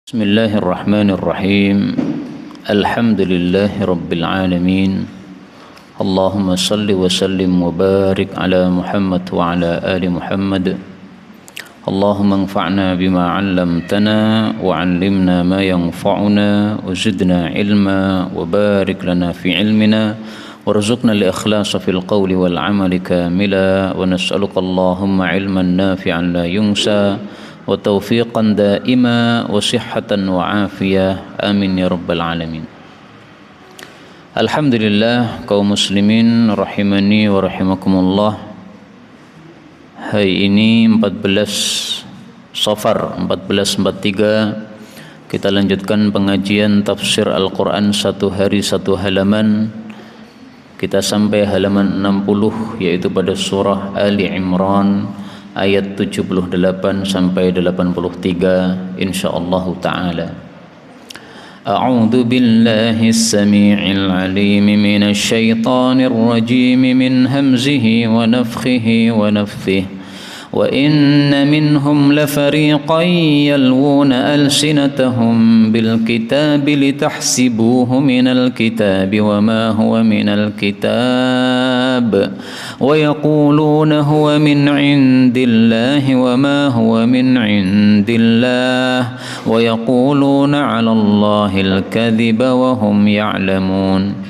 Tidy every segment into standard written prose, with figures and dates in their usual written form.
Bismillahirrahmanirrahim. Alhamdulillahi rabbil alamin. Allahumma salli wa sallim wa barik ala Muhammad wa ala ali Muhammad. Allahumma anfa'na bima 'allamtana wa 'allimna ma yanfa'una wa zidna ilma wa barik lana fi ilmina warzuqna al-ikhlasa fil qawli wal 'amali kamila wa nas'aluka Allahumma 'ilman nafi'an la yunsa wa taufiqan daima wa sihhatan wa afiyah, amin ya rabbal alamin. Alhamdulillah, kaum muslimin rahimani wa rahimakumullah. Hari ini 14 Safar 1443 kita lanjutkan pengajian tafsir Al-Quran satu hari satu halaman. Kita sampai halaman 60, yaitu pada surah Ali Imran ayat 78 sampai 83 insyaallah taala. A'udzu billahi as-sami'il 'alim minasy syaithanir rajim min hamzihi wa nafthihi wa nafthihi. Wa inna minhum lafariqan yalwuna alsinatahum bil kitabi litahsibuhu minal kitabi wa ma huwa minal kitab wa yaquluna huwa min indillahi wa ma huwa min indillah wa yaquluna 'ala Allahil kadhiba wa hum ya'lamun.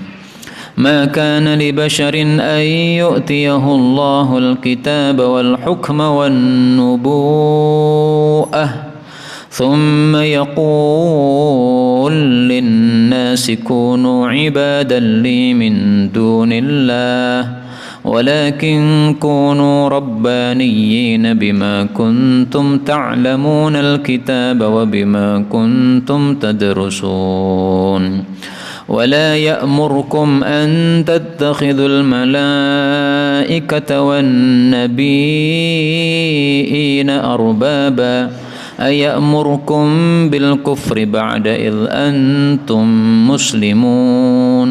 ما كان لبشر أن يؤتيه الله الكتاب والحكم والنبوءة ثم يقول للناس كونوا عبادا لي من دون الله ولكن كونوا ربانيين بما كنتم تعلمون الكتاب وبما كنتم تدرسون ولا يأمركم أن تتخذوا الملائكة والنبيين أربابا أيأمركم بالكفر بعد إذ أنتم مسلمون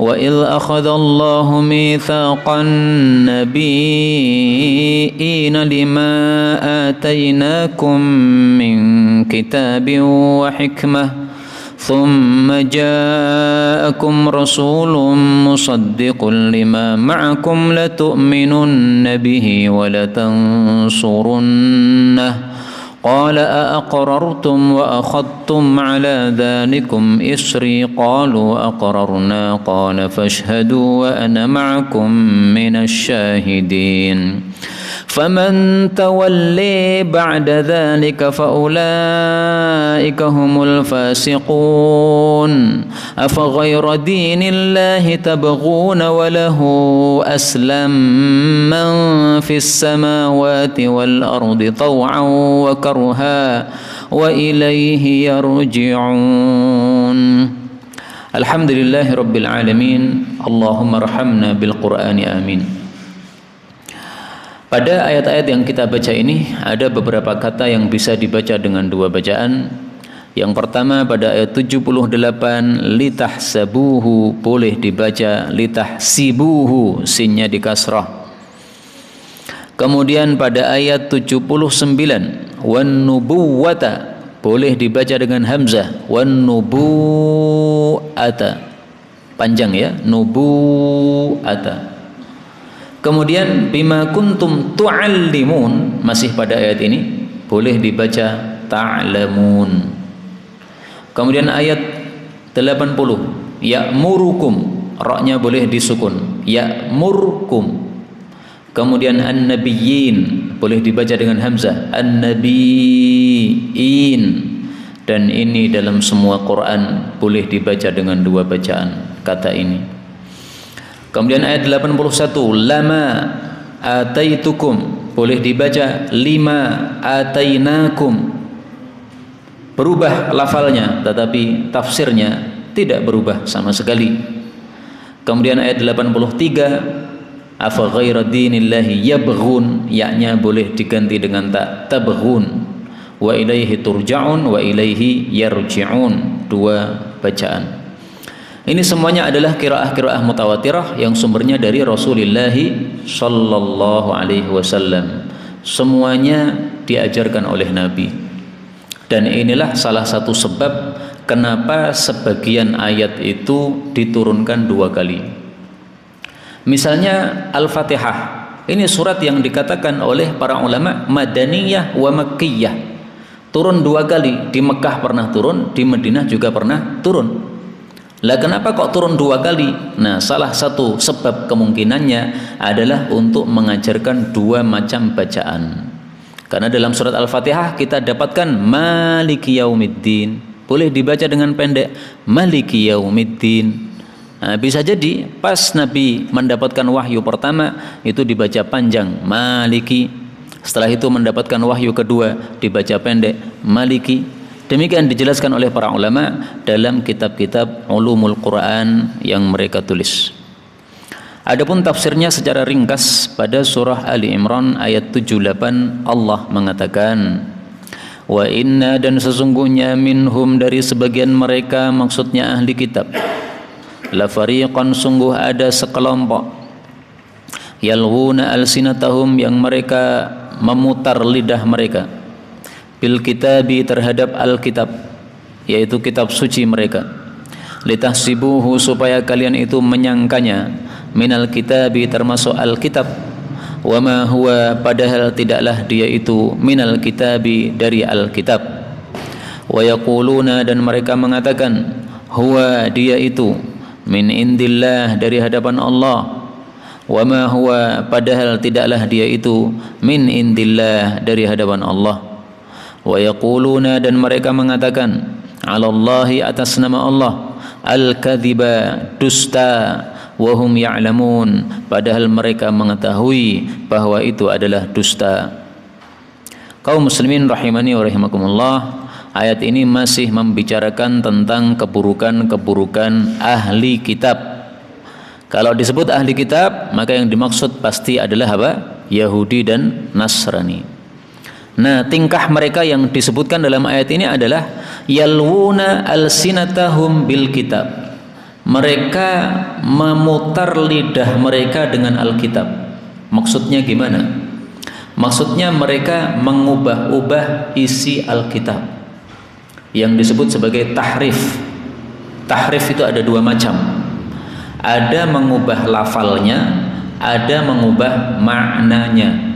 وإذ أخذ الله ميثاق النبيين لما آتيناكم من كتاب وحكمة ثم جاءكم رسول مصدق لما معكم لتؤمنن به ولتنصرنه قال أأقررتم وأخذتم على ذلكم إصري قالوا أقررنا قال فاشهدوا وأنا معكم من الشاهدين فمن تولي بعد ذلك فأولئك هم الفاسقون أفغير دين الله تبغون وله أسلم من في السماوات والأرض طوعا وكرها وإليه يرجعون. الحمد لله رب العالمين. اللهم ارحمنا بالقرآن آمين. Pada ayat-ayat yang kita baca ini ada beberapa kata yang bisa dibaca dengan dua bacaan. Yang pertama pada ayat 78, litahsabuhu boleh dibaca litahsibuhu, sinnya di kasrah. Kemudian pada ayat 79, wan nubuwata boleh dibaca dengan hamzah, wan nubuata, panjang ya, nubuata. Kemudian bima kuntum tu'allimun, masih pada ayat ini boleh dibaca ta'lamun. Kemudian ayat 80, ya'murukum, ra-nya boleh disukun, ya'murkum. Kemudian an-nabiyyin boleh dibaca dengan hamzah, an-nabiyyin. Dan ini dalam semua Quran boleh dibaca dengan dua bacaan kata ini. Kemudian ayat 81, lama ataitukum boleh dibaca lima atainakum. Berubah lafalnya tetapi tafsirnya tidak berubah sama sekali. Kemudian ayat 83, afa ghaira dinillahi yabghun, ya-nya boleh diganti dengan ta, tabghun. Wa ilaihi turja'un wa ilaihi yarji'un, dua bacaan. Ini semuanya adalah qiraah-qiraah mutawatirah yang sumbernya dari Rasulullah sallallahu alaihi wasallam. Semuanya diajarkan oleh Nabi. Dan inilah salah satu sebab kenapa sebagian ayat itu diturunkan 2 kali. Misalnya Al-Fatihah, ini surat yang dikatakan oleh para ulama Madaniyah wa Makkiyah, turun 2 kali. Di Mekah pernah turun, di Madinah juga pernah turun. Lah kenapa kok turun 2 kali? Nah, salah satu sebab kemungkinannya adalah untuk mengajarkan 2 macam bacaan. Karena dalam surat Al-Fatihah kita dapatkan Maliki Yaumiddin, boleh dibaca dengan pendek Maliki Yaumiddin. Nah, bisa jadi pas Nabi mendapatkan wahyu pertama itu dibaca panjang Maliki, setelah itu mendapatkan wahyu kedua dibaca pendek Maliki. Demikian dijelaskan oleh para ulama dalam kitab-kitab ulumul Quran yang mereka tulis. Adapun tafsirnya secara ringkas pada surah Ali Imran ayat 78, Allah mengatakan, wa inna, dan sesungguhnya minhum, dari sebagian mereka, maksudnya ahli kitab, la fariqan, sungguh ada sekelompok, yalghuna alsinatahum, yang mereka memutar lidah mereka, bil kitabi, terhadap alkitab, yaitu kitab suci mereka, litahsibuhu, supaya kalian itu menyangkanya, minal kitabi, termasuk alkitab, wa ma huwa, padahal tidaklah dia itu minal kitabi, dari alkitab, wa yaquluna, dan mereka mengatakan, huwa, dia itu, min indillah, dari hadapan Allah, wa ma huwa, padahal tidaklah dia itu min indillah, dari hadapan Allah, wa yaquluna, dan mereka mengatakan, alallahi, atas nama Allah, al-kadhiba, dusta, wahum ya'lamun, padahal mereka mengetahui bahwa itu adalah dusta. Kaum muslimin rahimani wa rahimakumullah, ayat ini masih membicarakan tentang keburukan-keburukan ahli kitab. Kalau disebut ahli kitab, maka yang dimaksud pasti adalah apa? Yahudi dan Nasrani. Nah, tingkah mereka yang disebutkan dalam ayat ini adalah yalwuna alsinatahum bil kitab. Mereka memutar lidah mereka dengan Alkitab. Maksudnya gimana? Maksudnya mereka mengubah-ubah isi Alkitab, yang disebut sebagai tahrif. Tahrif itu ada 2 macam. Ada mengubah lafalnya, ada mengubah maknanya.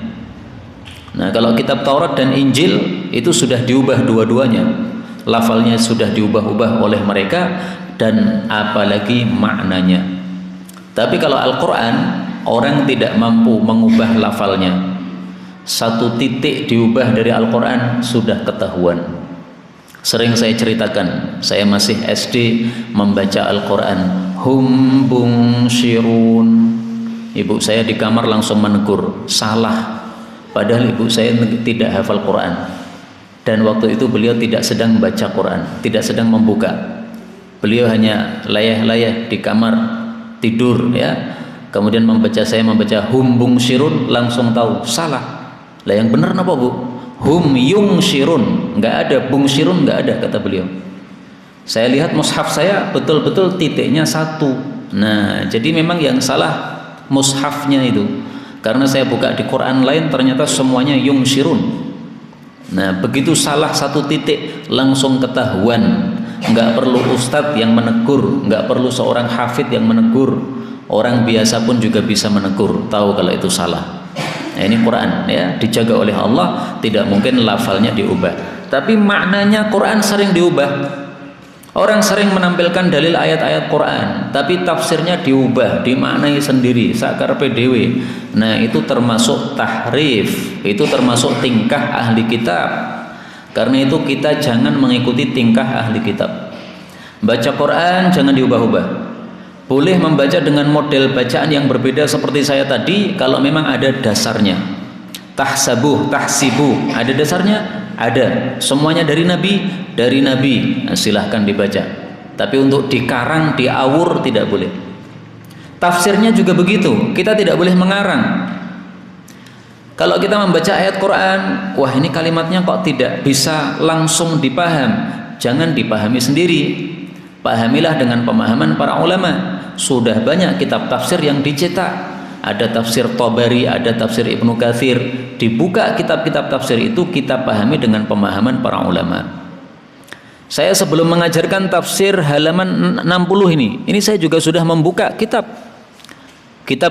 Nah, kalau kitab Taurat dan Injil itu sudah diubah dua-duanya. Lafalnya sudah diubah-ubah oleh mereka, dan apalagi maknanya. Tapi kalau Al-Quran, orang tidak mampu mengubah lafalnya. 1 titik diubah dari Al-Quran sudah ketahuan. Sering saya ceritakan, saya masih SD membaca Al-Quran, hum bung syirun. Ibu saya di kamar langsung menegur, salah. Padahal ibu saya tidak hafal Quran, dan waktu itu beliau tidak sedang baca Quran, tidak sedang membuka. Beliau hanya layah-layah di kamar tidur, ya. Kemudian saya membaca hum bung syirun, langsung tahu salah. Lah yang benar apa, Bu? Hum yung syirun, enggak ada, bung syirun enggak ada, kata beliau. Saya lihat mushaf saya betul-betul titiknya 1. Nah, jadi memang yang salah mushafnya itu. Karena saya buka di Quran lain ternyata semuanya yung syirun. Nah, begitu salah 1 titik langsung ketahuan. Enggak perlu ustadz yang menegur, enggak perlu seorang hafidh yang menegur, orang biasa pun juga bisa menegur, tahu kalau itu salah. Nah, ini Quran, ya, dijaga oleh Allah, tidak mungkin lafalnya diubah. Tapi maknanya Quran sering diubah. Orang sering menampilkan dalil ayat-ayat Quran, tapi tafsirnya diubah, dimaknai sendiri, sakarepe dhewe. Nah, itu termasuk tahrif, itu termasuk tingkah ahli kitab. Karena itu kita jangan mengikuti tingkah ahli kitab. Baca Quran jangan diubah-ubah. Boleh membaca dengan model bacaan yang berbeda seperti saya tadi kalau memang ada dasarnya. Tahsabuh, tahsibu, ada dasarnya? Ada. Semuanya dari Nabi? Dari Nabi. Nah, silahkan dibaca. Tapi untuk dikarang, diawur tidak boleh. Tafsirnya juga begitu. Kita tidak boleh mengarang. Kalau kita membaca ayat Quran, wah ini kalimatnya kok tidak bisa langsung dipaham, jangan dipahami sendiri. Pahamilah dengan pemahaman para ulama. Sudah banyak kitab tafsir yang dicetak. ada tafsir Tabari, ada tafsir Ibnu Katsir. Dibuka kitab-kitab tafsir itu kita pahami dengan pemahaman para ulama. Saya sebelum mengajarkan tafsir halaman 60 ini saya juga sudah membuka kitab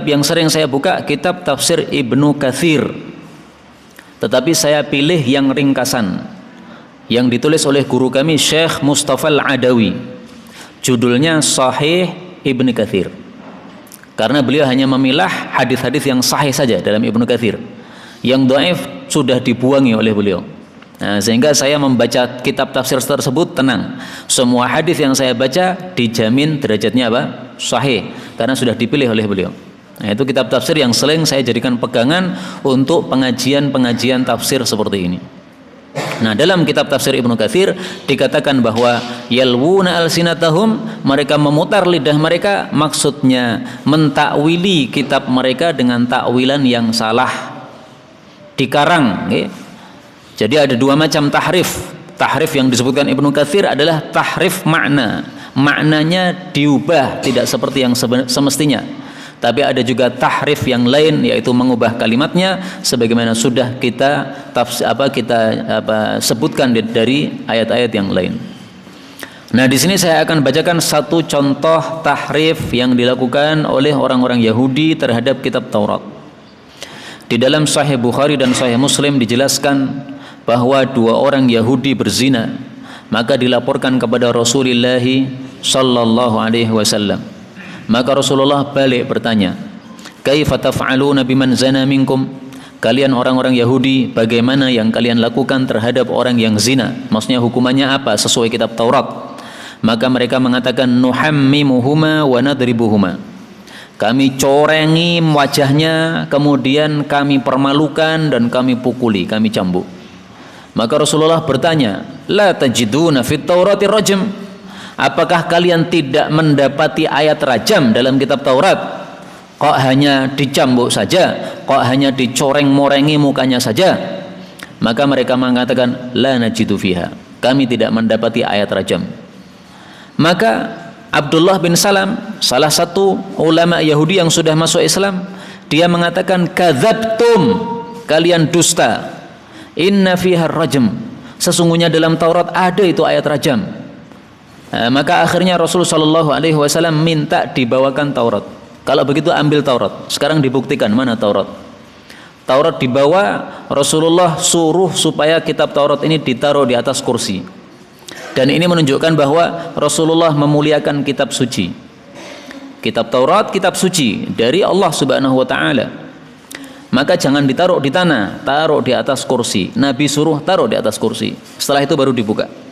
yang sering saya buka, kitab tafsir Ibnu Katsir. Tetapi saya pilih yang ringkasan, yang ditulis oleh guru kami Syekh Mustafa Al-Adawi. Judulnya Sahih Ibnu Katsir. Karena beliau hanya memilah hadis-hadis yang sahih saja dalam Ibnu Katsir. Yang dhaif sudah dibuangi oleh beliau. Nah, sehingga saya membaca kitab tafsir tersebut tenang. Semua hadis yang saya baca dijamin derajatnya apa? Sahih, karena sudah dipilih oleh beliau. Nah, itu kitab tafsir yang sering saya jadikan pegangan untuk pengajian-pengajian tafsir seperti ini. Nah, dalam kitab tafsir Ibnu Katsir dikatakan bahwa yalwuna alsinatahum, mereka memutar lidah mereka, maksudnya mentakwili kitab mereka dengan takwilan yang salah, dikarang. Jadi ada dua macam tahrif. Tahrif yang disebutkan Ibnu Katsir adalah tahrif makna, maknanya diubah tidak seperti yang semestinya. Tapi ada juga tahrif yang lain, yaitu mengubah kalimatnya sebagaimana sudah kita sebutkan dari ayat-ayat yang lain. Nah, di sini saya akan bacakan satu contoh tahrif yang dilakukan oleh orang-orang Yahudi terhadap kitab Taurat. Di dalam Sahih Bukhari dan Sahih Muslim dijelaskan bahwa dua orang Yahudi berzina, maka dilaporkan kepada Rasulullah sallallahu alaihi wasallam. Maka Rasulullah balik bertanya, "Kaifa taf'aluna biman zana minkum?" Kalian orang-orang Yahudi, bagaimana yang kalian lakukan terhadap orang yang zina? Maksudnya hukumannya apa sesuai kitab Taurat? Maka mereka mengatakan, "Nuhammimuhuma wa nadribuhuma." Kami corengi wajahnya, kemudian kami permalukan dan kami pukuli, kami cambuk. Maka Rasulullah bertanya, "La tajiduna fit Taurati rajm?" Apakah kalian tidak mendapati ayat rajam dalam kitab Taurat? Kok hanya dicambuk saja? Kok hanya dicoreng-morengi mukanya saja? Maka mereka mengatakan, la najidu fiha. Kami tidak mendapati ayat rajam. Maka Abdullah bin Salam, salah satu ulama Yahudi yang sudah masuk Islam, dia mengatakan, kadzabtum, kalian dusta. Inna fiha rajam. Sesungguhnya dalam Taurat ada itu ayat rajam. Maka akhirnya Rasulullah SAW minta dibawakan Taurat. Kalau begitu ambil Taurat. Sekarang dibuktikan mana Taurat. Taurat dibawa, Rasulullah suruh supaya kitab Taurat ini ditaruh di atas kursi. Dan ini menunjukkan bahwa Rasulullah memuliakan kitab suci. Kitab Taurat, kitab suci dari Allah Subhanahu wa taala. Maka jangan ditaruh di tanah, taruh di atas kursi. Nabi suruh taruh di atas kursi. Setelah itu baru dibuka.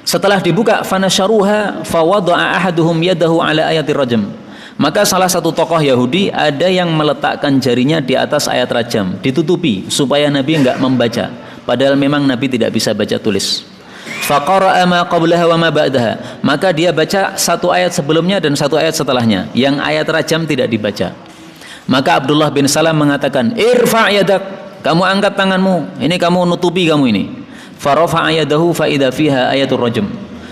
Setelah dibuka, fanasharuha fawada'a ahaduhum yadahu ala ayatir rajam. Maka salah satu tokoh Yahudi ada yang meletakkan jarinya di atas ayat rajam, ditutupi supaya Nabi enggak membaca. Padahal memang Nabi tidak bisa baca tulis. Faqara'a ma qablaha wa ma ba'daha. Maka dia baca satu ayat sebelumnya dan satu ayat setelahnya. Yang ayat rajam tidak dibaca. Maka Abdullah bin Salam mengatakan, irfa' yadak, kamu angkat tanganmu. Ini kamu nutupi kamu ini. Farafa'a yadahu fa idza fiha ayatul rajam.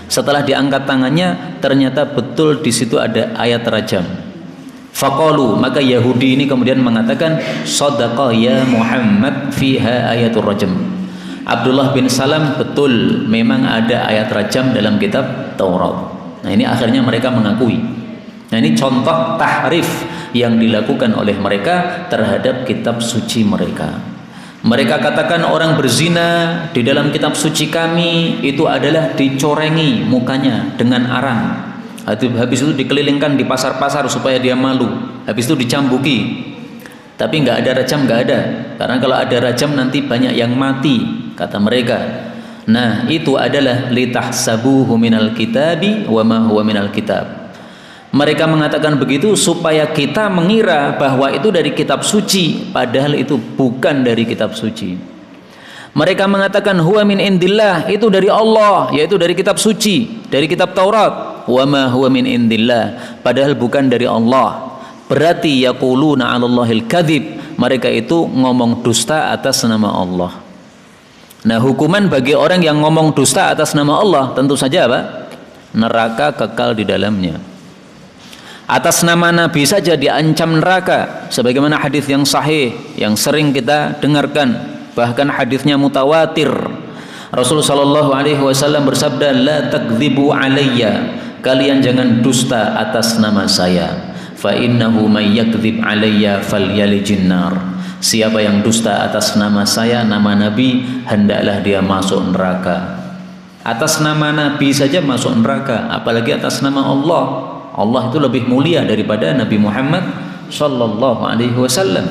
Setelah diangkat tangannya, ternyata betul di situ ada ayat rajam. Faqalu, maka Yahudi ini kemudian mengatakan, shadaqa ya Muhammad fiha ayatul rajam. Abdullah bin Salam, betul memang ada ayat rajam dalam kitab Taurat. Nah, ini akhirnya mereka mengakui. Nah, ini contoh tahrif yang dilakukan oleh mereka terhadap kitab suci mereka. Mereka katakan orang berzina di dalam kitab suci kami itu adalah dicorengi mukanya dengan arang. Habis itu dikelilingkan di pasar-pasar supaya dia malu. Habis itu dicambuki. Tapi nggak ada rajam, nggak ada. Karena kalau ada rajam nanti banyak yang mati, kata mereka. Nah, itu adalah litahsabuhu minal kitabi wa ma huwa minal kitab. Mereka mengatakan begitu supaya kita mengira bahwa itu dari kitab suci, padahal itu bukan dari kitab suci. Mereka mengatakan huwa min indillah, itu dari Allah, yaitu dari kitab suci, dari kitab Taurat. Wa ma huwa min indillah, padahal bukan dari Allah. Berarti yaquluna 'alallahil kadzib, mereka itu ngomong dusta atas nama Allah. Nah, hukuman bagi orang yang ngomong dusta atas nama Allah tentu saja apa? Neraka kekal di dalamnya. Atas nama Nabi saja diancam neraka, sebagaimana hadis yang sahih yang sering kita dengarkan, bahkan hadisnya mutawatir. Rasulullah sallallahu alaihi wasallam bersabda, "La takdzibu alayya." Kalian jangan dusta atas nama saya. Fa innahu may yakdzib alayya falyalijin nar. Siapa yang dusta atas nama saya, nama Nabi, hendaklah dia masuk neraka. Atas nama Nabi saja masuk neraka, apalagi atas nama Allah. Allah itu lebih mulia daripada Nabi Muhammad sallallahu alaihi wasallam.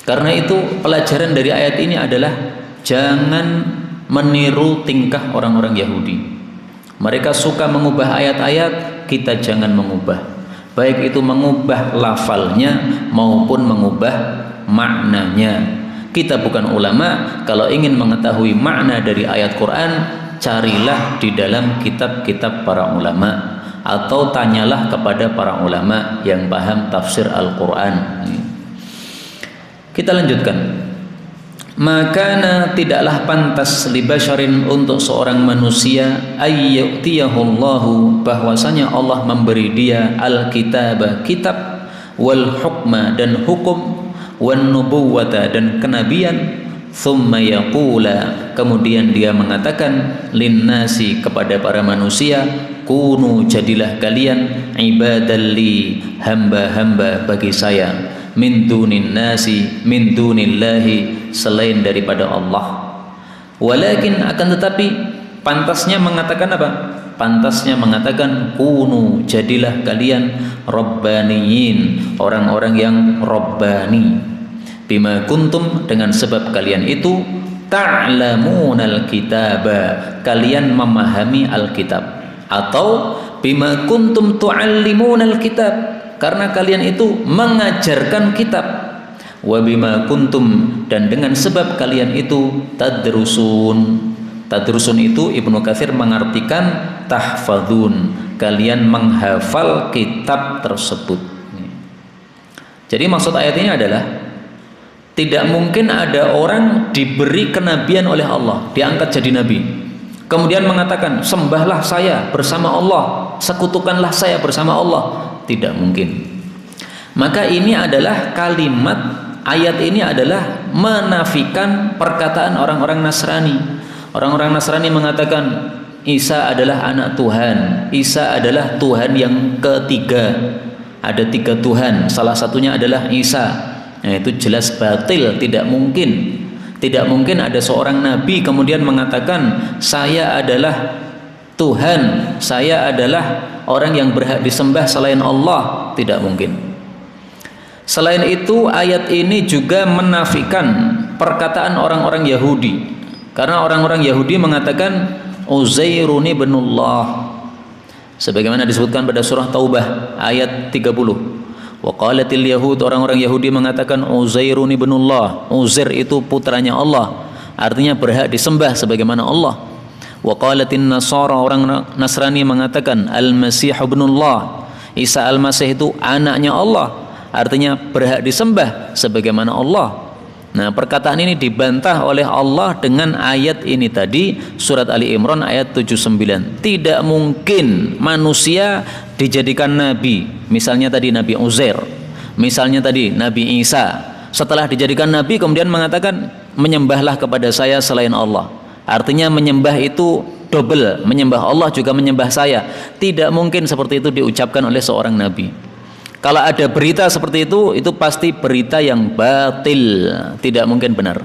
Karena itu pelajaran dari ayat ini adalah jangan meniru tingkah orang-orang Yahudi. Mereka suka mengubah ayat-ayat, kita jangan mengubah. Baik itu mengubah lafalnya maupun mengubah maknanya. Kita bukan ulama, kalau ingin mengetahui makna dari ayat Quran, carilah di dalam kitab-kitab para ulama, atau tanyalah kepada para ulama yang paham tafsir Al-Quran. Kita lanjutkan. Maka tidaklah pantas libasharin untuk seorang manusia ayyutiyahullahu, bahwasanya Allah memberi dia al-kitab, kitab, wal hukma, dan hukum, wan nubuwata, dan kenabian, thumma yaqula, kemudian dia mengatakan, linnasi, kepada para manusia, kunu, jadilah kalian, ibadalli, hamba-hamba bagi saya, min dunin nasi, min dunillahi, selain daripada Allah. Walakin, akan tetapi, pantasnya mengatakan apa? Pantasnya mengatakan, kunu, jadilah kalian rabbaniyin, orang-orang yang rabbani, bima kuntum, dengan sebab kalian itu ta'lamunal kitaba, kalian memahami Alkitab, atau bima kuntum tu'allimunal kitab, karena kalian itu mengajarkan kitab, wa bima kuntum, dan dengan sebab kalian itu tadrusun. Tadrusun itu Ibnu Katsir mengartikan tahfadzun, kalian menghafal kitab tersebut. Jadi maksud ayat ini adalah tidak mungkin ada orang diberi kenabian oleh Allah, diangkat jadi nabi, kemudian mengatakan sembahlah saya bersama Allah, sekutukanlah saya bersama Allah. Tidak mungkin. Maka ini adalah kalimat, ayat ini adalah menafikan perkataan orang-orang Nasrani. Orang-orang Nasrani mengatakan Isa adalah anak Tuhan, Isa adalah Tuhan yang ketiga. Ada 3 Tuhan, salah satunya adalah Isa. Nah, itu jelas batil, tidak mungkin. Tidak mungkin ada seorang nabi kemudian mengatakan saya adalah Tuhan, saya adalah orang yang berhak disembah selain Allah. Tidak mungkin. Selain itu, ayat ini juga menafikan perkataan orang-orang Yahudi. Karena orang-orang Yahudi mengatakan Uzairun ibnullah, sebagaimana disebutkan pada surah Taubah ayat 30. Wa qalatil yahud, orang-orang Yahudi mengatakan Uzairun ibnullah, Uzair itu putranya Allah, artinya berhak disembah sebagaimana Allah. Wa qalatin nasara, orang Nasrani mengatakan Al-Masih ibnullah, Isa Al-Masih itu anaknya Allah, artinya berhak disembah sebagaimana Allah. Nah, perkataan ini dibantah oleh Allah dengan ayat ini tadi, surat Ali Imran ayat 79. Tidak mungkin manusia dijadikan nabi, misalnya tadi Nabi Uzair, misalnya tadi Nabi Isa, setelah dijadikan nabi kemudian mengatakan menyembahlah kepada saya selain Allah. Artinya menyembah itu double, menyembah Allah juga menyembah saya. Tidak mungkin seperti itu diucapkan oleh seorang nabi. Kalau ada berita seperti itu pasti berita yang batil, tidak mungkin benar.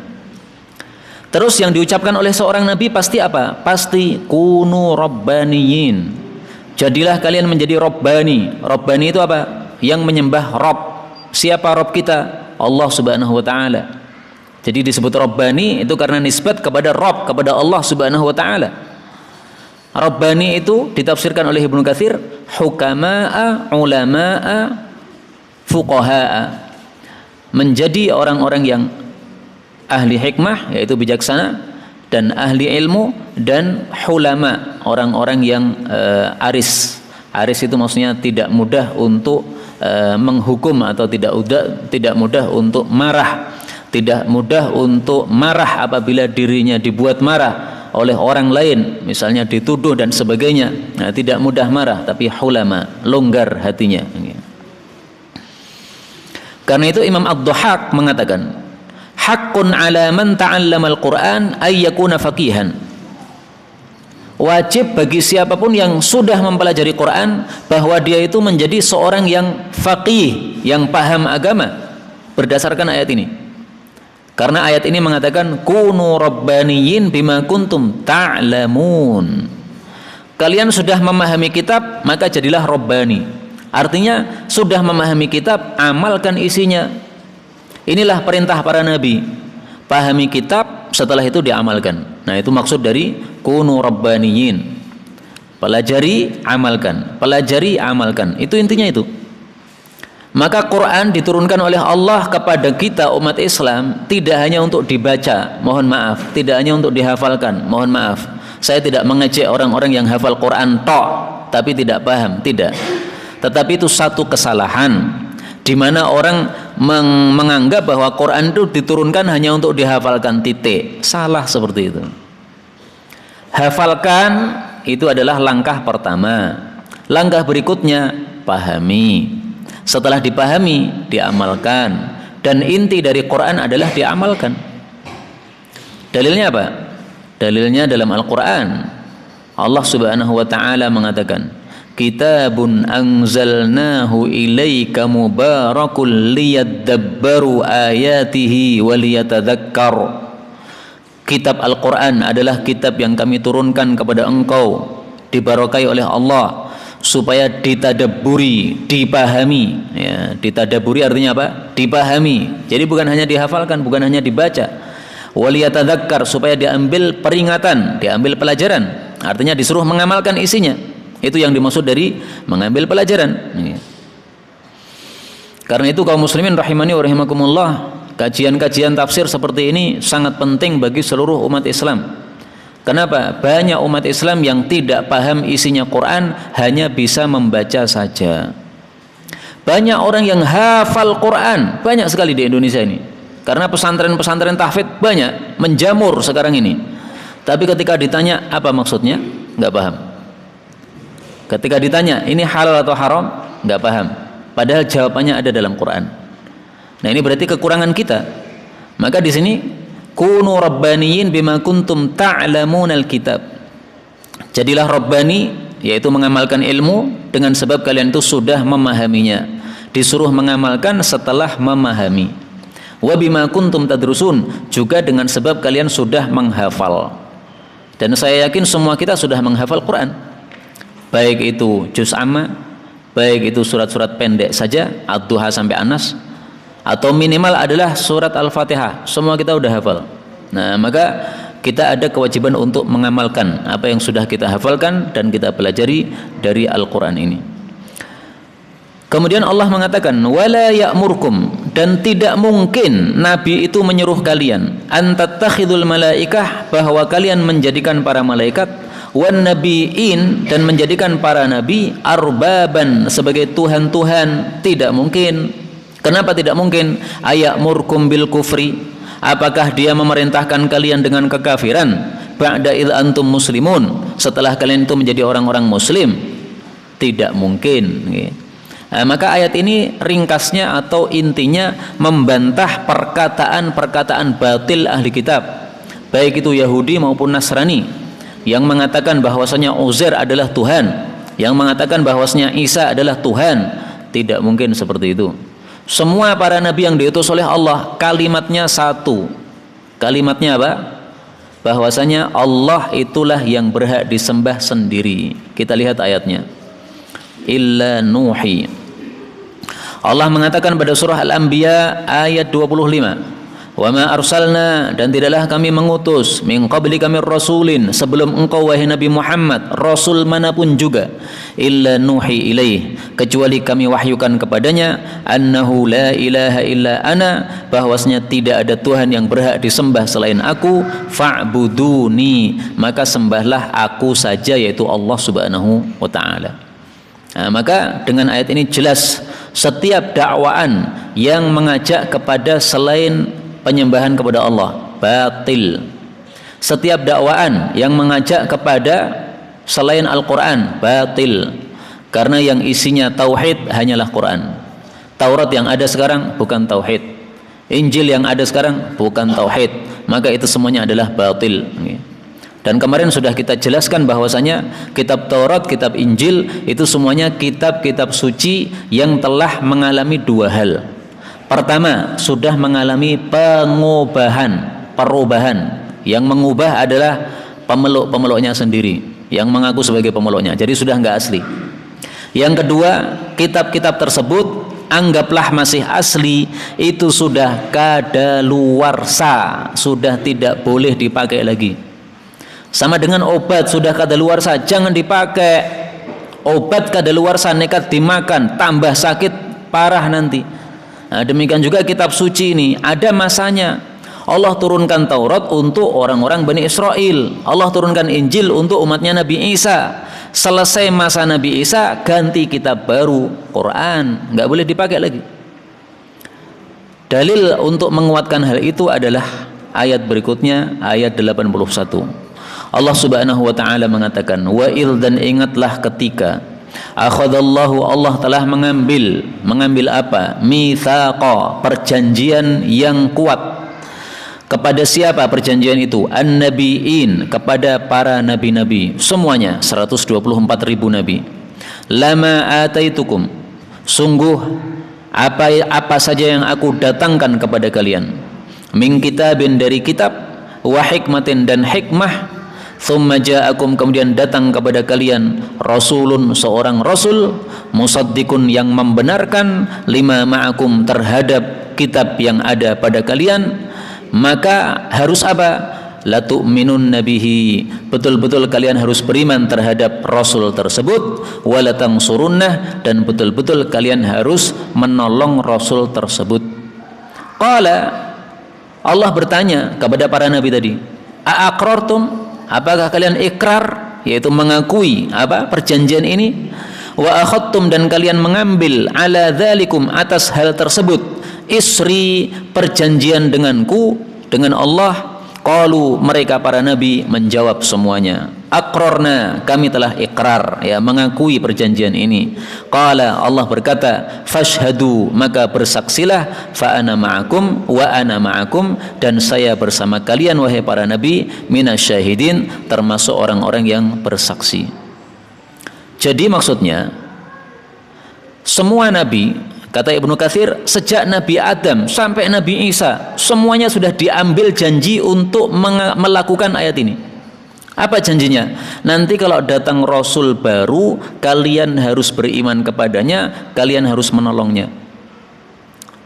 Terus yang diucapkan oleh seorang nabi pasti apa? Pasti kunu rabbaniyin, jadilah kalian menjadi rabbani. Rabbani itu apa? Yang menyembah Rabb. Siapa Rabb kita? Allah subhanahu wa ta'ala. Jadi disebut rabbani itu karena nisbat kepada Rabb, kepada Allah subhanahu wa ta'ala. Rabbani itu ditafsirkan oleh Ibnu Katsir hukama'a, ulama'a, fuqaha'a, menjadi orang-orang yang ahli hikmah, yaitu bijaksana, dan ahli ilmu, dan hulama, orang-orang yang aris. Aris itu maksudnya tidak mudah untuk menghukum, atau tidak mudah untuk marah, tidak mudah untuk marah apabila dirinya dibuat marah. oleh orang lain, misalnya dituduh dan sebagainya, nah, tidak mudah marah, tapi hulama, longgar hatinya. Karena itu Imam Ad-Dhahhak mengatakan, haqqun 'ala man ta'allama al-Qur'an ay yakuna faqihan. Wajib bagi siapapun yang sudah mempelajari Quran bahwa dia itu menjadi seorang yang faqih, yang paham agama berdasarkan ayat ini. Karena ayat ini mengatakan kunu rabbaniyin bima kuntum ta'lamun. Kalian sudah memahami kitab, maka jadilah rabbani. Artinya sudah memahami kitab, amalkan isinya. Inilah perintah para nabi. Pahami kitab, setelah itu diamalkan. Nah, itu maksud dari kunu rabbaniyin. Pelajari, amalkan. Pelajari, amalkan. Itu intinya itu. Maka Quran diturunkan oleh Allah kepada kita umat Islam tidak hanya untuk dibaca, mohon maaf, tidak hanya untuk dihafalkan, mohon maaf. Saya tidak mengejek orang-orang yang hafal Quran tok tapi tidak paham, tidak. Tetapi itu satu kesalahan di mana orang menganggap bahwa Quran itu diturunkan hanya untuk dihafalkan, titik. Salah seperti itu. Hafalkan itu adalah langkah pertama. Langkah berikutnya pahami. Setelah dipahami, diamalkan. Dan inti dari Quran adalah diamalkan. Dalilnya apa? Dalilnya dalam Al-Quran. Allah Subhanahu wa ta'ala mengatakan, kitabun anzalnahu ilaika mubarakul liyadabbaru ayatihi waliyatadzakkar. Kitab Al-Quran adalah kitab yang kami turunkan kepada engkau, dibarokai oleh Allah, supaya ditadabburi, dipahami. Ya, ditadabburi artinya apa? Dipahami. Jadi bukan hanya dihafalkan, bukan hanya dibaca. Waliyatadzakkar, supaya diambil peringatan, diambil pelajaran. Artinya disuruh mengamalkan isinya. Itu yang dimaksud dari mengambil pelajaran. Ya. Karena itu kaum muslimin rahimani wa rahimakumullah, kajian-kajian tafsir seperti ini sangat penting bagi seluruh umat Islam. Kenapa? Banyak umat Islam yang tidak paham isinya Quran, hanya bisa membaca saja. Banyak orang yang hafal Quran, banyak sekali di Indonesia ini. Karena pesantren-pesantren tahfidz banyak, menjamur sekarang ini. Tapi ketika ditanya apa maksudnya, nggak paham. Ketika ditanya ini halal atau haram, nggak paham. Padahal jawabannya ada dalam Quran. Nah, ini berarti kekurangan kita. Maka di sini kunu rabbaniyin bima kuntum ta'lamunal kitab. Jadilah rabbani, yaitu mengamalkan ilmu dengan sebab kalian itu sudah memahaminya. Disuruh mengamalkan setelah memahami. Wa bima kuntum tadrusun, juga dengan sebab kalian sudah menghafal. Dan saya yakin semua kita sudah menghafal Quran. Baik itu juz amma, baik itu surat-surat pendek saja, Ad-Duha sampai Anas, atau minimal adalah surat Al-Fatihah, semua kita udah hafal. Nah, maka kita ada kewajiban untuk mengamalkan apa yang sudah kita hafalkan dan kita pelajari dari Al-Quran ini. Kemudian Allah mengatakan, wala ya'murkum, dan tidak mungkin Nabi itu menyuruh kalian antattakhidul malaikah, bahwa kalian menjadikan para malaikat, wan nabiin, dan menjadikan para nabi, arbaban, sebagai Tuhan-Tuhan. Tidak mungkin. Kenapa tidak mungkin? Aya'murkum bil kufri, apakah dia memerintahkan kalian dengan kekafiran? Ba'da idh antum muslimun, setelah kalian itu menjadi orang-orang muslim? Tidak mungkin. Nah, maka ayat ini ringkasnya atau intinya membantah perkataan-perkataan batil ahli kitab, baik itu Yahudi maupun Nasrani, yang mengatakan bahwasanya Uzair adalah Tuhan, yang mengatakan bahwasanya Isa adalah Tuhan. Tidak mungkin seperti itu. Semua para nabi yang diutus oleh Allah, kalimatnya satu. Kalimatnya apa? Bahwasanya Allah itulah yang berhak disembah sendiri. Kita lihat ayatnya. Illa nuhi. Allah mengatakan pada surah Al-Anbiya ayat 25. Wa ma arsalna, dan tidaklah kami mengutus min qabli kami rasulin, sebelum engkau wahai Nabi Muhammad, rasul manapun juga, illa nuhi ilaih, kecuali kami wahyukan kepadanya, annahu la ilaha illa ana, bahwasanya tidak ada Tuhan yang berhak disembah selain aku, fa'buduni, maka sembahlah aku saja, yaitu Allah Subhanahu wa ta'ala. Nah, maka dengan ayat ini jelas setiap dakwaan yang mengajak kepada selain penyembahan kepada Allah batil. Setiap dakwaan yang mengajak kepada selain Al-Quran batil, karena yang isinya tauhid hanyalah Quran. Taurat yang ada sekarang bukan tauhid, Injil yang ada sekarang bukan tauhid, maka itu semuanya adalah batil. Dan kemarin sudah kita jelaskan bahwasanya kitab Taurat, kitab Injil itu semuanya kitab-kitab suci yang telah mengalami dua hal. Pertama, sudah mengalami perubahan. Yang mengubah adalah pemeluk-pemeluknya sendiri, yang mengaku sebagai pemeluknya. Jadi sudah nggak asli. Yang kedua, kitab-kitab tersebut anggaplah masih asli, itu sudah kadaluarsa, sudah tidak boleh dipakai lagi. Sama dengan obat sudah kadaluarsa, jangan dipakai. Obat kadaluarsa nekat dimakan, tambah sakit parah nanti. Nah, demikian juga kitab suci ini ada masanya. Allah turunkan Taurat untuk orang-orang Bani Israel, Allah turunkan Injil untuk umatnya Nabi Isa. Selesai masa Nabi Isa, ganti kitab baru, Quran, nggak boleh dipakai lagi. Dalil untuk menguatkan hal itu adalah ayat berikutnya, ayat 81. Allah Subhanahu wa taala mengatakan, wa il, dan ingatlah ketika akhadallahu, Allah telah mengambil apa? Mitsaqa, perjanjian yang kuat. Kepada siapa perjanjian itu? An-nabiin, kepada para nabi-nabi semuanya, 124.000 nabi. Lama ataitukum, sungguh apa saja yang aku datangkan kepada kalian, min kitabin, dari kitab, wa hikmatin, dan hikmah. Thumma ja'akum, kemudian datang kepada kalian rasulun, seorang rasul, musaddiqun, yang membenarkan, lima ma'akum, terhadap kitab yang ada pada kalian. Maka harus apa? La tu'minun nabihi, betul-betul kalian harus beriman terhadap rasul tersebut, wala tansurunnah, dan betul-betul kalian harus menolong rasul tersebut. Qala, Allah bertanya kepada para nabi tadi, a'aqrartum, apakah kalian ikrar, yaitu mengakui apa? Perjanjian ini. Wa akhadtum, dan kalian mengambil, ala dzalikum, atas hal tersebut, isri, perjanjian denganku, dengan Allah. Qalu, mereka para nabi menjawab semuanya, aqrarna, kami telah ikrar, ya, mengakui perjanjian ini. Qala, Allah berkata, fashhadu, maka bersaksilah, fa ana ma'akum wa ana ma'akum, dan saya bersama kalian wahai para nabi, minasyahidin, termasuk orang-orang yang bersaksi. Jadi maksudnya semua nabi, kata Ibnu Katsir, sejak Nabi Adam sampai Nabi Isa, semuanya sudah diambil janji untuk melakukan ayat ini. Apa janjinya? Nanti kalau datang Rasul baru, kalian harus beriman kepadanya, kalian harus menolongnya.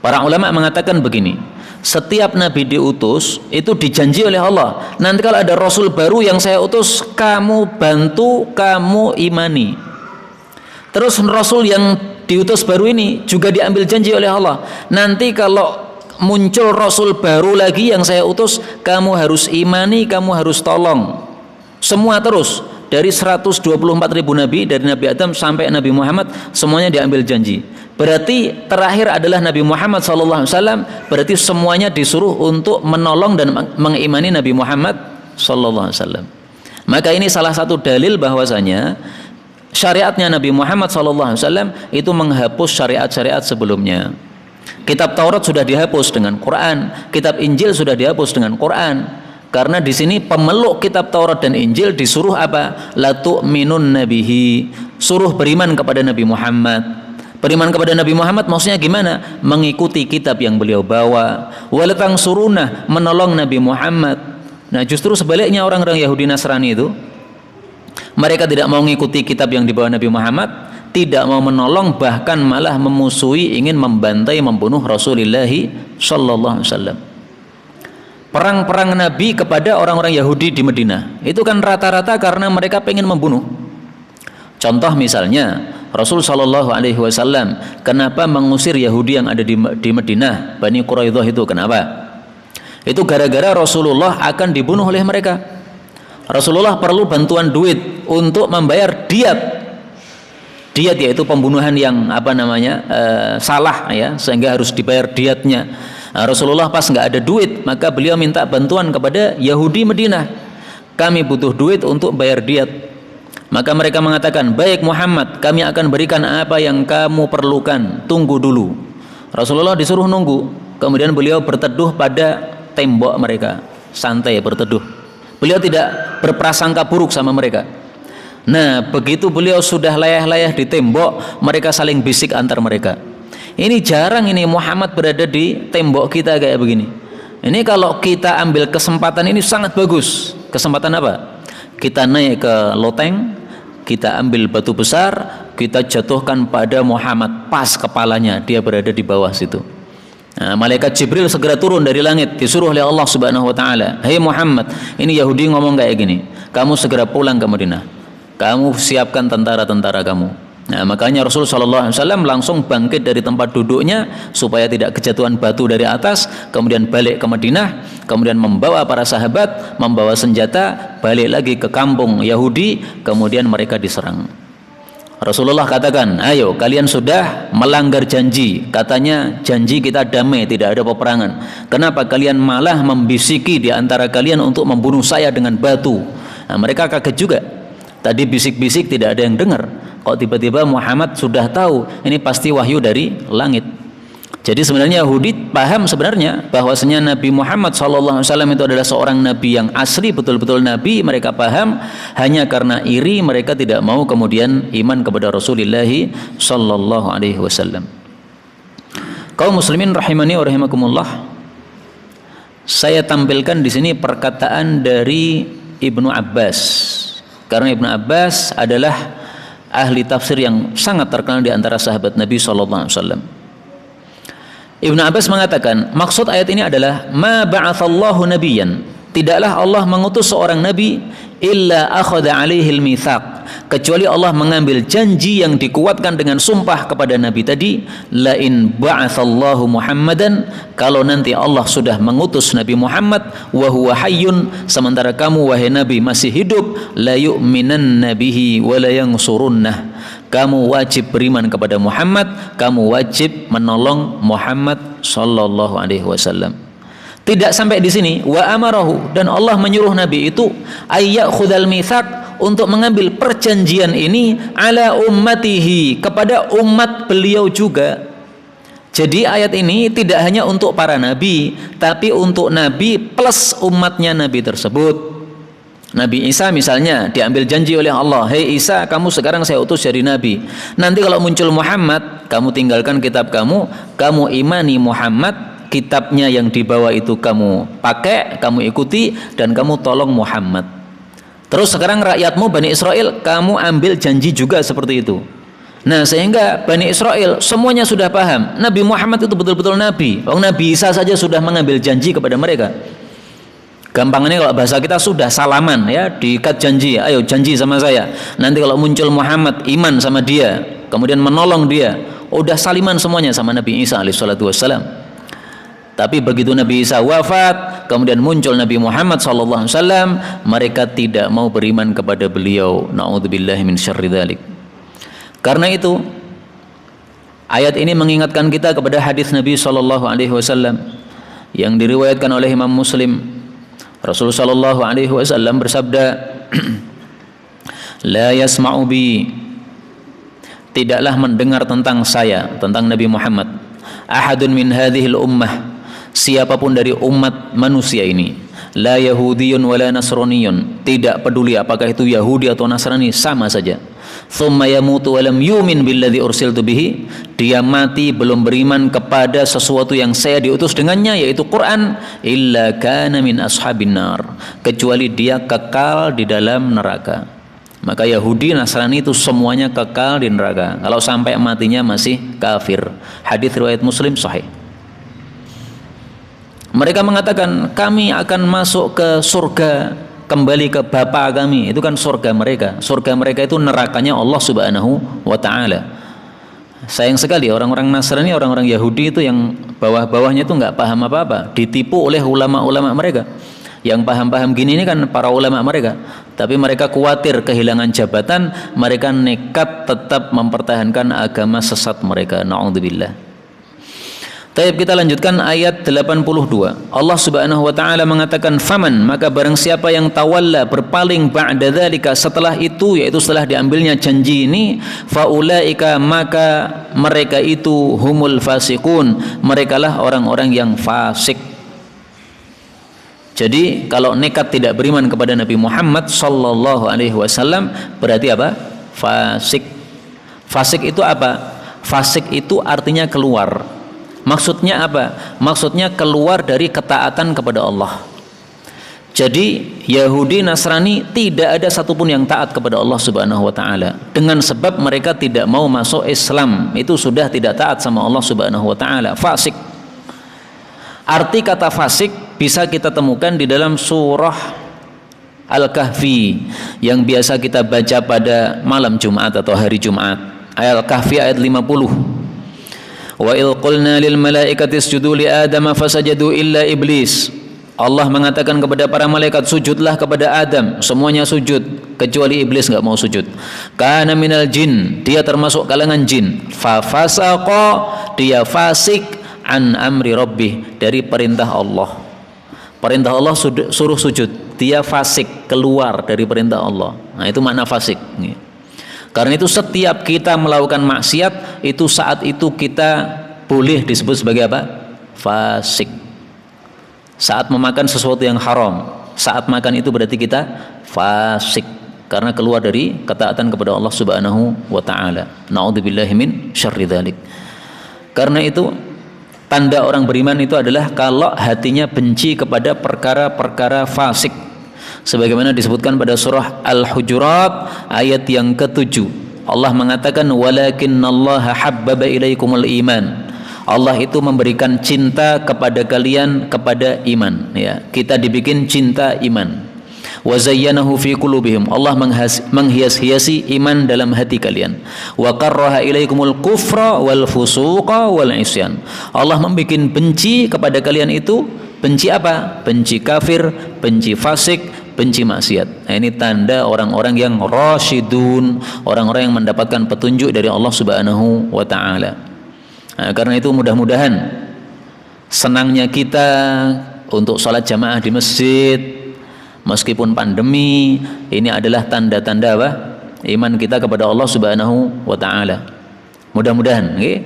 Para ulama mengatakan begini, setiap Nabi diutus itu dijanji oleh Allah, nanti kalau ada Rasul baru yang saya utus, kamu bantu, kamu imani. Terus Rasul yang diutus baru ini juga diambil janji oleh Allah, nanti kalau muncul Rasul baru lagi yang saya utus, kamu harus imani, kamu harus tolong. Semua terus, dari 124.000 nabi, dari Nabi Adam sampai Nabi Muhammad, semuanya diambil janji. Berarti terakhir adalah Nabi Muhammad SAW, berarti semuanya disuruh untuk menolong dan mengimani Nabi Muhammad SAW. Maka ini salah satu dalil bahwasanya syariatnya Nabi Muhammad SAW itu menghapus syariat-syariat sebelumnya. Kitab Taurat sudah dihapus dengan Quran, kitab Injil sudah dihapus dengan Quran. Karena di sini pemeluk kitab Taurat dan Injil disuruh apa? La tu'minun nabihi, suruh beriman kepada Nabi Muhammad. Beriman kepada Nabi Muhammad maksudnya gimana? Mengikuti kitab yang beliau bawa. Wala tansurunah, menolong Nabi Muhammad. Nah, justru sebaliknya orang-orang Yahudi Nasrani itu, mereka tidak mau mengikuti kitab yang dibawa Nabi Muhammad, tidak mau menolong, bahkan malah memusuhi, ingin membantai, membunuh Rasulullah sallallahu alaihi wasallam. Perang-perang Nabi kepada orang-orang Yahudi di Madinah itu kan rata-rata karena mereka pengen membunuh. Contoh misalnya Rasul sallallahu alaihi wasallam kenapa mengusir Yahudi yang ada di Madinah, Bani Quraidah itu kenapa? Itu gara-gara Rasulullah akan dibunuh oleh mereka. Rasulullah perlu bantuan duit untuk membayar diat. Diat yaitu pembunuhan yang salah, ya, sehingga harus dibayar diatnya. Nah, Rasulullah pas nggak ada duit, maka beliau minta bantuan kepada Yahudi Madinah. kami butuh duit untuk bayar diat. Maka mereka mengatakan, baik Muhammad, kami akan berikan apa yang kamu perlukan, tunggu dulu. Rasulullah disuruh nunggu, kemudian beliau berteduh pada tembok mereka, santai berteduh. Beliau tidak berprasangka buruk sama mereka. Nah, begitu beliau sudah layah-layah di tembok, mereka saling bisik antar mereka. Ini jarang ini Muhammad berada di tembok kita kayak begini. Ini kalau kita ambil kesempatan ini sangat bagus. Kesempatan apa? Kita naik ke loteng, kita ambil batu besar, kita jatuhkan pada Muhammad, pas kepalanya, dia berada di bawah situ. Nah, malaikat Jibril segera turun dari langit, disuruh oleh Allah Subhanahu wa taala, "Hei Muhammad, ini Yahudi ngomong kayak gini. Kamu segera pulang ke Madinah. Kamu siapkan tentara-tentara kamu." Nah, makanya Rasul sallallahu alaihi wasallam langsung bangkit dari tempat duduknya supaya tidak kejatuhan batu dari atas, kemudian balik ke Madinah, kemudian membawa para sahabat, membawa senjata, balik lagi ke kampung Yahudi, kemudian mereka diserang. Rasulullah katakan, ayo kalian sudah melanggar janji, katanya janji kita damai, tidak ada peperangan. Kenapa kalian malah membisiki di antara kalian untuk membunuh saya dengan batu? Nah, mereka kaget juga. Tadi bisik-bisik tidak ada yang dengar. Kok tiba-tiba Muhammad sudah tahu ini pasti wahyu dari langit. Jadi sebenarnya Yahudi paham sebenarnya bahwasanya Nabi Muhammad SAW itu adalah seorang nabi yang asli, betul-betul nabi. Mereka paham, hanya karena iri mereka tidak mau kemudian iman kepada Rasulullah sallallahu alaihi wasallam. Kaum muslimin rahimani wa rahimakumullah. Saya tampilkan di sini perkataan dari Ibnu Abbas. Karena Ibnu Abbas adalah ahli tafsir yang sangat terkenal di antara sahabat Nabi sallallahu alaihi wasallam. Ibnu Abbas mengatakan, maksud ayat ini adalah ma ba'atsallahu nabiyyan, tidaklah Allah mengutus seorang nabi illa akhadha alaihi al-mitsaq, kecuali Allah mengambil janji yang dikuatkan dengan sumpah kepada nabi tadi, la in ba'atsallahu Muhammadan, kalau nanti Allah sudah mengutus Nabi Muhammad wa huwa hayyun, sementara kamu wahai nabi masih hidup, la yu'minanna bihi wa la yansurunnah, kamu wajib beriman kepada Muhammad, kamu wajib menolong Muhammad sallallahu alaihi wasallam. Tidak sampai di sini, wa amarahu, dan Allah menyuruh Nabi itu ayyakhudhal mitsaq, untuk mengambil perjanjian ini ala ummatihi, kepada umat beliau juga. Jadi ayat ini tidak hanya untuk para nabi, tapi untuk nabi plus umatnya nabi tersebut. Nabi Isa misalnya diambil janji oleh Allah, hei Isa, kamu sekarang saya utus jadi nabi. Nanti kalau muncul Muhammad, kamu tinggalkan kitab kamu, kamu imani Muhammad, kitabnya yang dibawa itu kamu pakai, kamu ikuti, dan kamu tolong Muhammad. Terus sekarang rakyatmu Bani Israel, kamu ambil janji juga seperti itu. Nah, sehingga Bani Israel semuanya sudah paham Nabi Muhammad itu betul-betul nabi. Nabi Isa saja sudah mengambil janji kepada mereka. Gampangnya kalau bahasa kita sudah salaman ya, diikat janji, ayo janji sama saya. Nanti kalau muncul Muhammad, iman sama dia, kemudian menolong dia, udah saliman semuanya sama Nabi Isa alaihissalatu wassalam. Tapi begitu Nabi Isa wafat, kemudian muncul Nabi Muhammad sallallahu alaihi wasallam, mereka tidak mau beriman kepada beliau. Na'udzubillahi min syarri dzalik. Karena itu ayat ini mengingatkan kita kepada hadis Nabi sallallahu alaihi wasallam yang diriwayatkan oleh Imam Muslim. Rasulullah sallallahu alaihi wasallam bersabda, "La yasma'u bi", tidaklah mendengar tentang saya, tentang Nabi Muhammad, ahadun min hadhil ummah, siapapun dari umat manusia ini, la yahudiyun wala nasraniyun, tidak peduli apakah itu Yahudi atau Nasrani, sama saja, thumma yamutu wa lam yu'min billadzi ursiltu bihi, dia mati belum beriman kepada sesuatu yang saya diutus dengannya, yaitu Quran, illa kana min ashabin nar, kecuali dia kekal di dalam neraka. Maka Yahudi Nasrani itu semuanya kekal di neraka kalau sampai matinya masih kafir. Hadis riwayat Muslim sahih. Mereka mengatakan kami akan masuk ke surga, kembali ke bapa kami. Itu kan surga mereka. Surga mereka itu nerakanya Allah Subhanahu wa taala. Sayang sekali orang-orang Nasrani, orang-orang Yahudi itu yang bawah-bawahnya itu nggak paham apa-apa, ditipu oleh ulama-ulama mereka. Yang paham-paham gini ini kan para ulama mereka. Tapi mereka khawatir kehilangan jabatan, mereka nekat tetap mempertahankan agama sesat mereka. Na'udzubillah. Taib, kita lanjutkan ayat 82. Allah Subhanahu wa taala mengatakan, faman, maka barang siapa yang tawalla, berpaling, ba'da dzalika, setelah itu, yaitu setelah diambilnya janji ini, faulaika, maka mereka itu humul fasiqun, merekalah orang-orang yang fasik. Jadi kalau nekat tidak beriman kepada Nabi Muhammad sallallahu alaihi wasallam, berarti apa? Fasik. Fasik itu apa? Fasik itu artinya keluar. Maksudnya apa? Maksudnya keluar dari ketaatan kepada Allah. Jadi Yahudi Nasrani tidak ada satupun yang taat kepada Allah Subhanahu wa taala. Dengan sebab mereka tidak mau masuk Islam, itu sudah tidak taat sama Allah Subhanahu wa taala. Fasik. Arti kata fasik bisa kita temukan di dalam surah Al-Kahfi yang biasa kita baca pada malam Jumat atau hari Jumat. Al-Kahfi ayat 50. Wa idh qulna lil malaikati isjudu li Adam fasajadu illa iblis. Allah mengatakan kepada para malaikat, sujudlah kepada Adam, semuanya sujud kecuali iblis enggak mau sujud. Kana minal jin, dia termasuk kalangan jin. Fa fasaqa, dia fasik, an amri rabbih, dari perintah Allah. Perintah Allah suruh sujud, dia fasik, keluar dari perintah Allah. Nah, itu makna fasik. Karena itu setiap kita melakukan maksiat, itu saat itu kita boleh disebut sebagai apa? Fasik. Saat memakan sesuatu yang haram, saat makan itu berarti kita fasik, karena keluar dari ketaatan kepada Allah Subhanahu wa taala. Na'udzubillahi min syarri dzalik. Karena itu tanda orang beriman itu adalah kalau hatinya benci kepada perkara-perkara fasik. Sebagaimana disebutkan pada surah Al-Hujurat ayat yang ke-7. Allah mengatakan, walakinnallaha habbaba ilaikumul iman. Allah itu memberikan cinta kepada kalian kepada iman, ya. Kita dibikin cinta iman. Wa zayyanahu fi qulubihim. Allah menghias-hiasi iman dalam hati kalian. Wa karraha ilaikumul kufra wal fusuqa wal isyan. Allah membikin benci kepada kalian itu, benci apa? Benci kafir, benci fasik, benci maksiat. Nah, ini tanda orang-orang yang rasyidun, orang-orang yang mendapatkan petunjuk dari Allah Subhanahu wa taala. Nah, karena itu mudah-mudahan senangnya kita untuk sholat jamaah di masjid meskipun pandemi, ini adalah tanda-tanda apa? Iman kita kepada Allah Subhanahu wa taala. Mudah-mudahan, okay?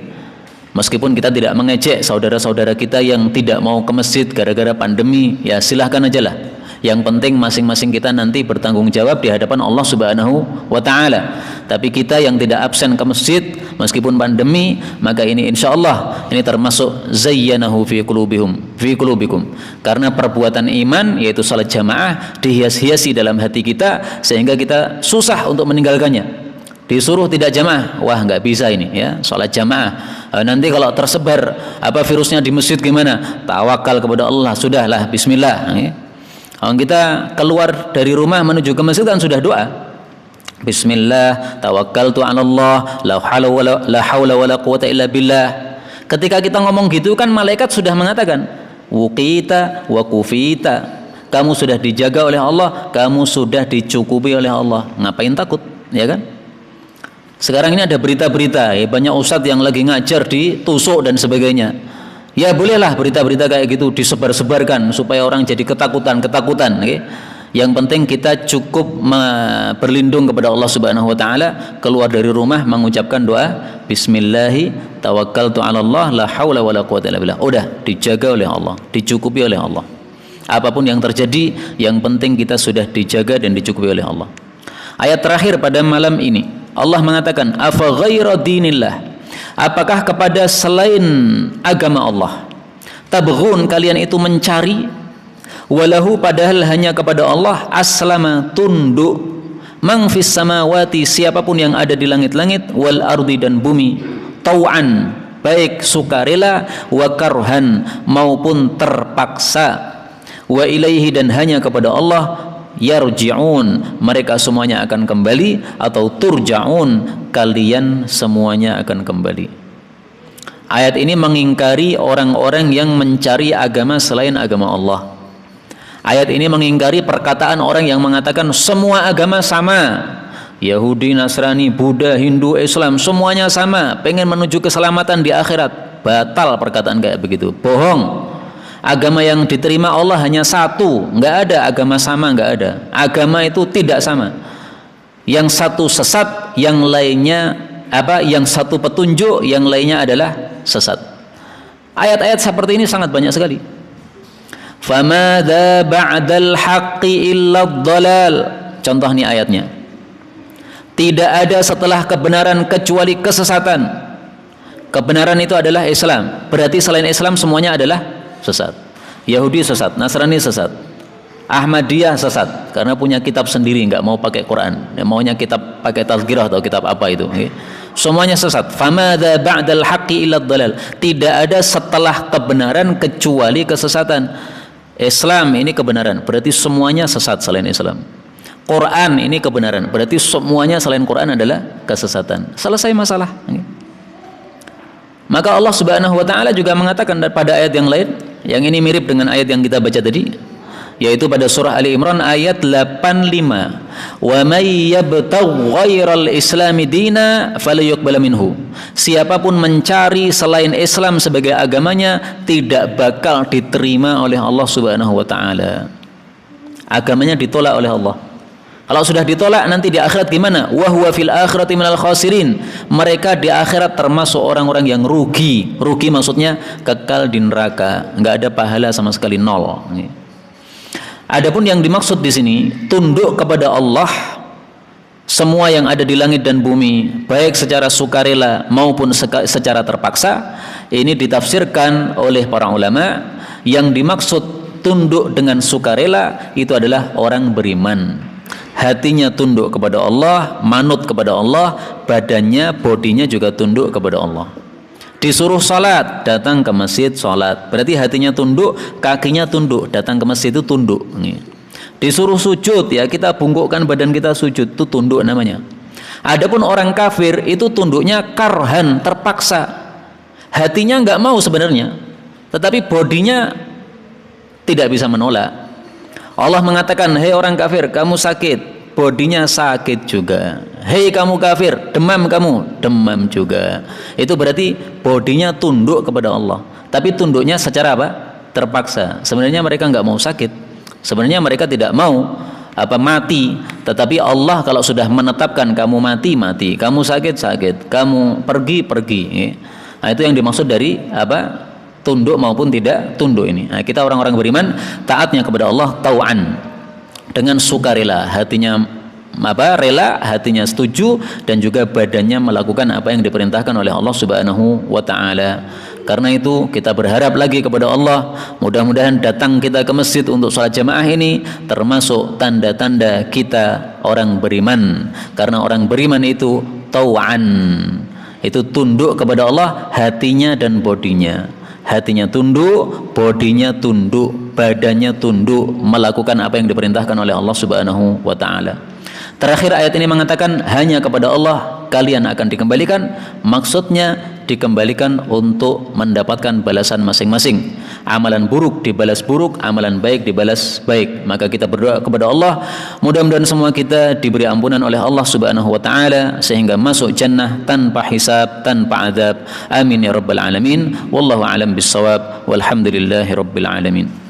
Meskipun kita tidak mengejek saudara-saudara kita yang tidak mau ke masjid gara-gara pandemi, ya silahkan aja lah. Yang penting masing-masing kita nanti bertanggung jawab di hadapan Allah Subhanahu wa taala. Tapi kita yang tidak absen ke masjid meskipun pandemi, maka ini insyaallah ini termasuk zayyanahu fi qulubikum. Karena perbuatan iman yaitu salat jamaah dihias-hiasi dalam hati kita sehingga kita susah untuk meninggalkannya. Disuruh tidak jamaah, wah nggak bisa ini ya, salat jamaah. Nanti kalau tersebar apa virusnya di masjid gimana? Tawakal kepada Allah, sudahlah bismillah ya. Kalau kita keluar dari rumah menuju ke masjid kan sudah doa. Bismillah, tawakkaltu 'ala Allah, la haula wala quwata illa billah. Ketika kita ngomong gitu kan malaikat sudah mengatakan, wuqita wa kufita. Kamu sudah dijaga oleh Allah, kamu sudah dicukupi oleh Allah. Ngapain takut, ya kan? Sekarang ini ada berita-berita, ya, banyak ustadz yang lagi ngajar ditusuk dan sebagainya. Ya bolehlah berita-berita kayak gitu disebar-sebarkan supaya orang jadi ketakutan. Okay? Yang penting kita cukup berlindung kepada Allah Subhanahu wa taala, keluar dari rumah mengucapkan doa bismillahi tawakkaltu 'ala Allah la haula wala quwata illa billah. Udah dijaga oleh Allah, dicukupi oleh Allah. Apapun yang terjadi, yang penting kita sudah dijaga dan dicukupi oleh Allah. Ayat terakhir pada malam ini, Allah mengatakan, afa ghaira dinillah, apakah kepada selain agama Allah, tabghun, kalian itu mencari, walahu, padahal hanya kepada Allah, aslama, tunduk, mang fis samawati, siapapun yang ada di langit-langit, wal ardi, dan bumi, tau'an, baik sukarela, wa karhan, maupun terpaksa, wa ilaihi, dan hanya kepada Allah, yarji'un, mereka semuanya akan kembali, atau turja'un, kalian semuanya akan kembali. Ayat ini mengingkari orang-orang yang mencari agama selain agama Allah. Ayat ini mengingkari perkataan orang yang mengatakan semua agama sama, Yahudi, Nasrani, Buddha, Hindu, Islam, semuanya sama, pengen menuju keselamatan di akhirat. batal perkataan kayak begitu, bohong. Agama yang diterima Allah hanya satu, nggak ada agama sama, nggak ada. Agama itu tidak sama. Yang satu sesat, yang lainnya yang satu petunjuk, yang lainnya adalah sesat. Ayat-ayat seperti ini sangat banyak sekali. Famadza ba'dal haqqi illa dhalal. Contoh nih ayatnya. Tidak ada setelah kebenaran kecuali kesesatan. Kebenaran itu adalah Islam. Berarti selain Islam semuanya adalah sesat. Yahudi sesat, Nasrani sesat, Ahmadiyah sesat karena punya kitab sendiri, nggak mau pakai Quran, maunya kitab pakai Tazkirah atau kitab apa itu. Semuanya sesat. Famadza ba'dal haqqi illa dhalal. Tidak ada setelah kebenaran kecuali kesesatan. Islam ini kebenaran, berarti semuanya sesat selain Islam. Quran ini kebenaran, berarti semuanya selain Quran adalah kesesatan. Selesai masalah. Maka Allah Subhanahu wa taala juga mengatakan pada ayat yang lain, yang ini mirip dengan ayat yang kita baca tadi, yaitu pada surah Ali Imran ayat 85. Wa may yabtaghi ghairal islami dina falyuqbal minhu. Siapapun mencari selain Islam sebagai agamanya tidak bakal diterima oleh Allah Subhanahu wa taala. Agamanya ditolak oleh Allah. Kalau sudah ditolak nanti di akhirat gimana? Wa huwa fil akhirati minal khasirin. Mereka di akhirat termasuk orang-orang yang rugi. Rugi maksudnya kekal di neraka, enggak ada pahala sama sekali, nol. Adapun yang dimaksud di sini tunduk kepada Allah, semua yang ada di langit dan bumi, baik secara sukarela maupun secara terpaksa, ini ditafsirkan oleh para ulama. Yang dimaksud tunduk dengan sukarela itu adalah orang beriman. Hatinya tunduk kepada Allah, manut kepada Allah, badannya, bodinya juga tunduk kepada Allah. Disuruh sholat, datang ke masjid sholat, berarti hatinya tunduk, kakinya tunduk, datang ke masjid itu tunduk. Disuruh sujud, ya kita bungkukkan badan kita sujud, itu tunduk namanya. Adapun orang kafir itu tunduknya karhan, terpaksa. Hatinya nggak mau sebenarnya, tetapi bodinya tidak bisa menolak. Allah mengatakan, hei orang kafir, kamu sakit, bodinya sakit juga. Hei kamu kafir, demam kamu, demam juga. Itu berarti bodinya tunduk kepada Allah. Tapi tunduknya secara apa? Terpaksa. Sebenarnya mereka nggak mau sakit. Sebenarnya mereka tidak mau mati. Tetapi Allah kalau sudah menetapkan kamu mati, mati. Kamu sakit, sakit. Kamu pergi, pergi. Nah, itu yang dimaksud dari tunduk maupun tidak tunduk ini. Nah, kita orang-orang beriman taatnya kepada Allah tau'an, dengan sukarela, hatinya rela, hatinya setuju, dan juga badannya melakukan apa yang diperintahkan oleh Allah Subhanahu wa taala. Karena itu kita berharap lagi kepada Allah, mudah-mudahan datang kita ke masjid untuk salat jamaah ini termasuk tanda-tanda kita orang beriman. Karena orang beriman itu tau'an, itu tunduk kepada Allah hatinya dan bodinya. Hatinya tunduk, bodinya tunduk, badannya tunduk, melakukan apa yang diperintahkan oleh Allah Subhanahu wa taala. Terakhir ayat ini mengatakan hanya kepada Allah kalian akan dikembalikan. Maksudnya dikembalikan untuk mendapatkan balasan masing-masing. Amalan buruk dibalas buruk, amalan baik dibalas baik. Maka kita berdoa kepada Allah, mudah-mudahan semua kita diberi ampunan oleh Allah Subhanahu wa taala sehingga masuk jannah tanpa hisab, tanpa azab. Amin ya rabbal alamin. Wallahu a'lam bissawab. Walhamdulillahirabbil alamin.